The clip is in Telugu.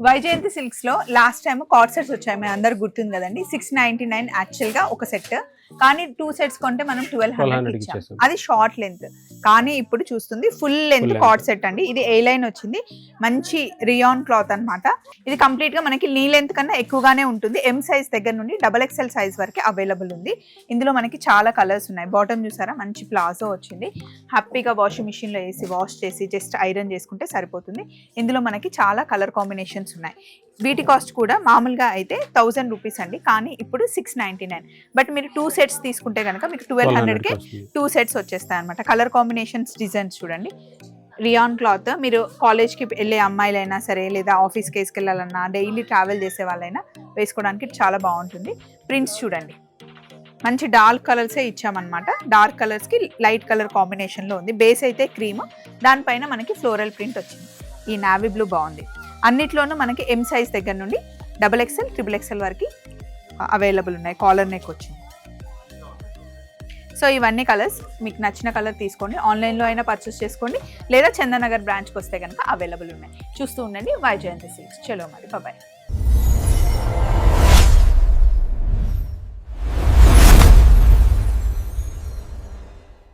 వైజయంతి సిల్క్స్ లో లాస్ట్ టైం కార్డ్ సెట్స్ వచ్చాయి, మీ అందరు గుర్తుంది కదండి. 699 యాక్చువల్ గా ఒక సెట్, కానీ 2 సెట్స్ కొంటే మనం 1200 ఇచ్చాం. అది షార్ట్ లెంత్, కానీ ఇప్పుడు చూస్తుంది ఫుల్ లెంత్ కార్డ్ సెట్ అండి. ఇది ఏ లైన్ వచ్చింది, మంచి రియాన్ క్లాత్ అన్నమాట. ఇది కంప్లీట్ గా మనకి నీ లెంత్ కన్నా ఎక్కువగానే ఉంటుంది. ఎం సైజ్ దగ్గర నుండి XXL సైజ్ వరకు అవైలబుల్ ఉంది. ఇందులో మనకి చాలా కలర్స్ ఉన్నాయి. బాటమ్ చూసారా, మంచి ప్లాజో వచ్చింది. హ్యాపీగా వాషింగ్ మిషన్ లో వేసి వాష్ చేసి జస్ట్ ఐరన్ చేసుకుంటే సరిపోతుంది. ఇందులో మనకి చాలా కలర్ కాంబినేషన్స్ ఉన్నాయి. వీటి కాస్ట్ కూడా మామూలుగా అయితే 1000 రూపీస్ అండి, కానీ ఇప్పుడు 699. బట్ మీరు 2 సెట్స్ తీసుకుంటే కనుక మీకు 1200కే 2 సెట్స్ వచ్చేస్తాయి అనమాట. కలర్ కాంబినేషన్స్, డిజైన్స్ చూడండి. రియాన్ క్లాత్, మీరు కాలేజ్కి వెళ్ళే అమ్మాయిలైనా సరే, లేదా ఆఫీస్కి వేసుకెళ్ళాలన్నా, డైలీ ట్రావెల్ చేసే వాళ్ళైనా వేసుకోవడానికి చాలా బాగుంటుంది. ప్రింట్స్ చూడండి, మంచి డార్క్ కలర్సే ఇచ్చామన్నమాట. డార్క్ కలర్స్కి లైట్ కలర్ కాంబినేషన్లో ఉంది. బేస్ అయితే క్రీమ్, దానిపైన మనకి ఫ్లోరల్ ప్రింట్ వచ్చింది. ఈ నావీ బ్లూ బాగుంది. అన్నిట్లోనూ మనకి ఎం సైజ్ దగ్గర నుండి XXL, XXL వరకు అవైలబుల్ ఉన్నాయి. కాలర్ నెక్ వచ్చింది. సో ఇవన్నీ కలర్స్, మీకు నచ్చిన కలర్ తీసుకోండి. ఆన్లైన్లో అయినా పర్చేస్ చేసుకోండి, లేదా చందనగర్ బ్రాంచ్కి వస్తే కనుక అవైలబుల్ ఉన్నాయి. చూస్తూ ఉండండి వైజయంతి సిల్క్స్. చలో మరి, బాయ్.